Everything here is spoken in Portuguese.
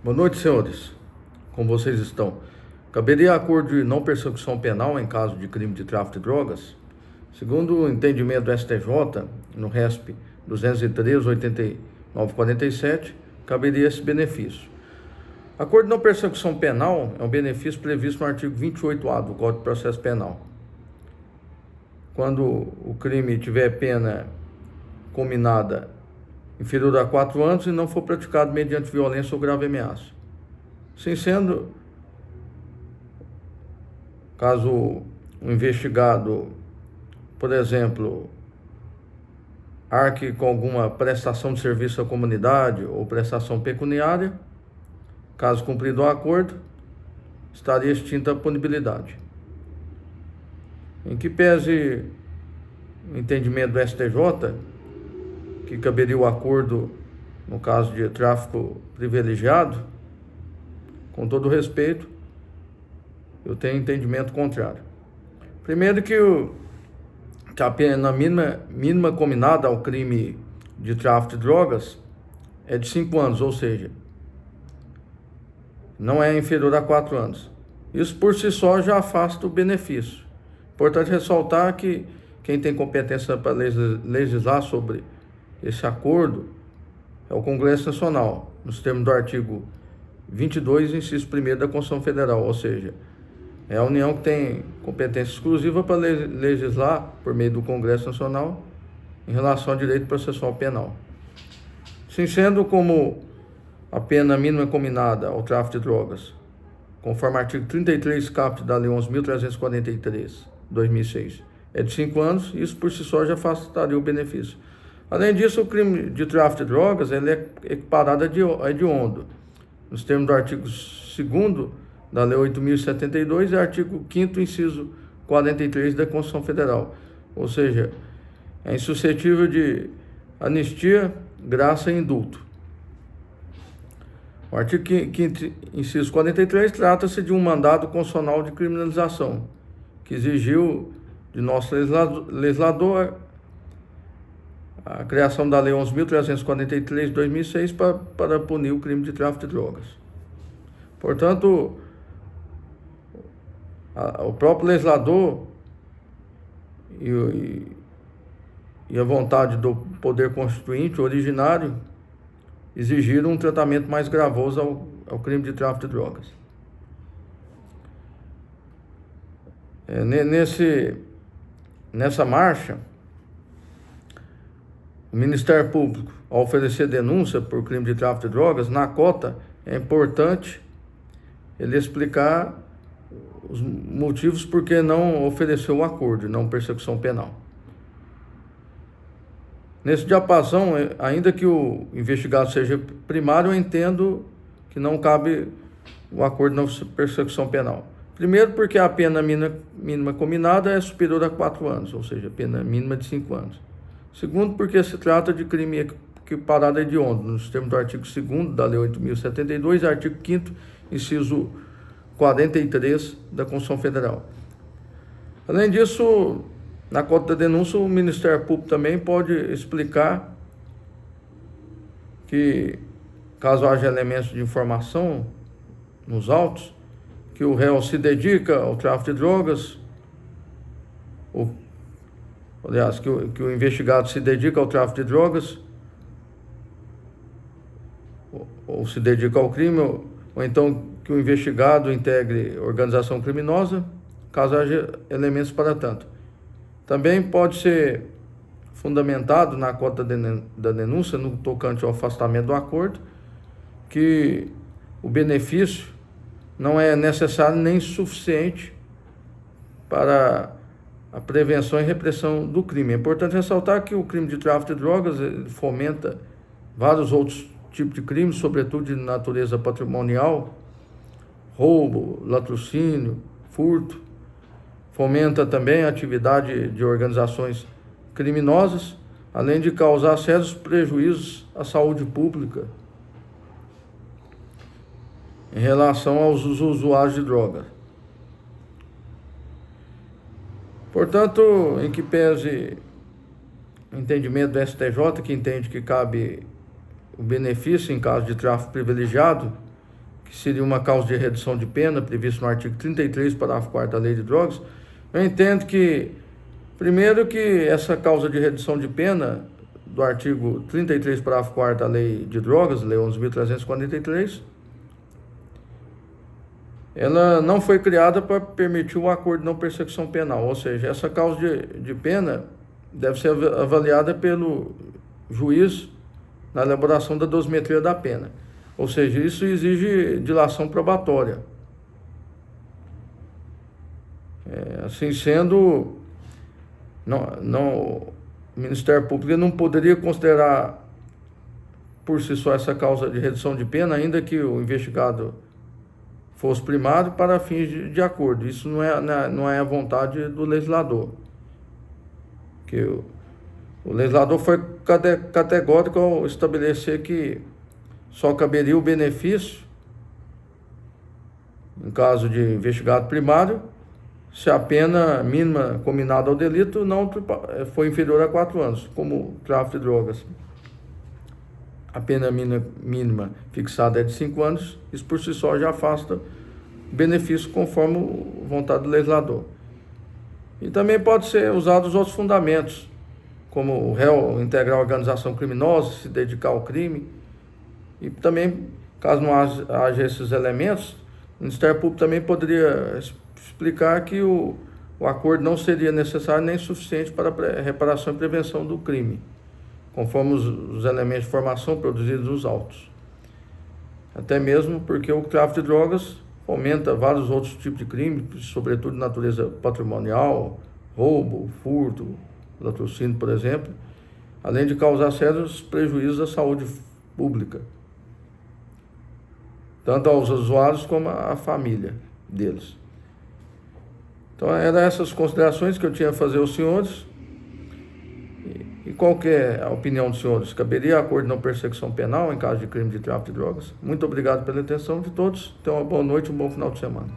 Boa noite, senhores. Como vocês estão? Caberia acordo de não persecução penal em caso de crime de tráfico de drogas? Segundo o entendimento do STJ, no RESP 213/8947, caberia esse benefício. Acordo de não persecução penal é um benefício previsto no artigo 28A do Código de Processo Penal. Quando o crime tiver pena combinada inferior a 4 anos e não for praticado mediante violência ou grave ameaça. Assim sendo, caso o investigado, por exemplo, arque com alguma prestação de serviço à comunidade ou prestação pecuniária, caso cumprido o acordo, estaria extinta a punibilidade. Em que pese o entendimento do STJ, que caberia o acordo no caso de tráfico privilegiado, com todo respeito, eu tenho entendimento contrário. Primeiro que a pena mínima combinada ao crime de tráfico de drogas é de 5 anos, ou seja, não é inferior a 4 anos. Isso por si só já afasta o benefício. Importante ressaltar que quem tem competência para legislar sobre esse acordo é o Congresso Nacional, nos termos do artigo 22, inciso 1º da Constituição Federal, ou seja, é a União que tem competência exclusiva para legislar por meio do Congresso Nacional em relação ao direito processual penal. Assim sendo, como a pena mínima combinada ao tráfico de drogas, conforme o artigo 33 caput da Lei 11.343/2006, é de 5 anos, isso por si só já afastaria o benefício. Além disso, o crime de tráfico de drogas ele é equiparado a hediondo, nos termos do artigo 2º da Lei 8.072 e artigo 5º, inciso 43 da Constituição Federal, ou seja, é insuscetível de anistia, graça e indulto. O artigo 5º, inciso 43, trata-se de um mandado constitucional de criminalização, que exigiu de nosso legislador a criação da Lei 11.343/2006 para punir o crime de tráfico de drogas. Portanto, o próprio legislador e a vontade do poder constituinte originário exigiram um tratamento mais gravoso ao crime de tráfico de drogas. Nessa marcha, o Ministério Público, ao oferecer denúncia por crime de tráfico de drogas, na cota, é importante ele explicar os motivos por que não ofereceu o acordo, não persecução penal. Nesse diapasão, ainda que o investigado seja primário, eu entendo que não cabe o acordo de não persecução penal. Primeiro, porque a pena mínima combinada é superior a 4 anos, ou seja, a pena mínima de 5 anos. Segundo, porque se trata de crime equiparado a hediondo, nos termos do artigo 2º da Lei 8.072 e artigo 5º, inciso 43 da Constituição Federal. Além disso, na cota da denúncia, o Ministério Público também pode explicar que, caso haja elementos de informação nos autos, que o réu se dedica ao tráfico de drogas, que o investigado se dedica ao tráfico de drogas, ou se dedica ao crime, ou então que o investigado integre organização criminosa, caso haja elementos para tanto. Também pode ser fundamentado na cota da denúncia, no tocante ao afastamento do acordo, que o benefício não é necessário nem suficiente para a prevenção e repressão do crime. É importante ressaltar que o crime de tráfico de drogas fomenta vários outros tipos de crimes, sobretudo de natureza patrimonial, roubo, latrocínio, furto. Fomenta também a atividade de organizações criminosas, além de causar sérios prejuízos à saúde pública em relação aos usuários de drogas. Portanto, em que pese o entendimento do STJ, que entende que cabe o benefício em caso de tráfico privilegiado, que seria uma causa de redução de pena prevista no artigo 33, parágrafo 4º da Lei de Drogas, eu entendo que, primeiro, que essa causa de redução de pena do artigo 33, parágrafo 4º da Lei de Drogas, Lei 11.343, ela não foi criada para permitir o acordo de não persecução penal, ou seja, essa causa de pena deve ser avaliada pelo juiz na elaboração da dosimetria da pena, ou seja, isso exige dilação probatória. Assim sendo, o Ministério Público não poderia considerar por si só essa causa de redução de pena, ainda que o investigado fosse primado para fins de acordo. Isso não é a vontade do legislador. Que o legislador foi categórico ao estabelecer que só caberia o benefício, em caso de investigado primário, se a pena mínima combinada ao delito não foi inferior a 4 anos, como tráfico de drogas. A pena mínima fixada é de 5 anos, isso por si só já afasta benefício conforme a vontade do legislador. E também pode ser usado os outros fundamentos, como o réu integrar a organização criminosa, se dedicar ao crime. E também, caso não haja esses elementos, o Ministério Público também poderia explicar que o acordo não seria necessário nem suficiente para a reparação e prevenção do crime, conforme os elementos de formação produzidos nos autos. Até mesmo porque o tráfico de drogas fomenta vários outros tipos de crimes, sobretudo de natureza patrimonial, roubo, furto, latrocínio, por exemplo, além de causar sérios prejuízos à saúde pública, tanto aos usuários como à família deles. Então, eram essas considerações que eu tinha a fazer aos senhores. E qual que é a opinião dos senhores? Caberia acordo de não persecução penal em caso de crime de tráfico de drogas? Muito obrigado pela atenção de todos. Tenham uma boa noite e um bom final de semana.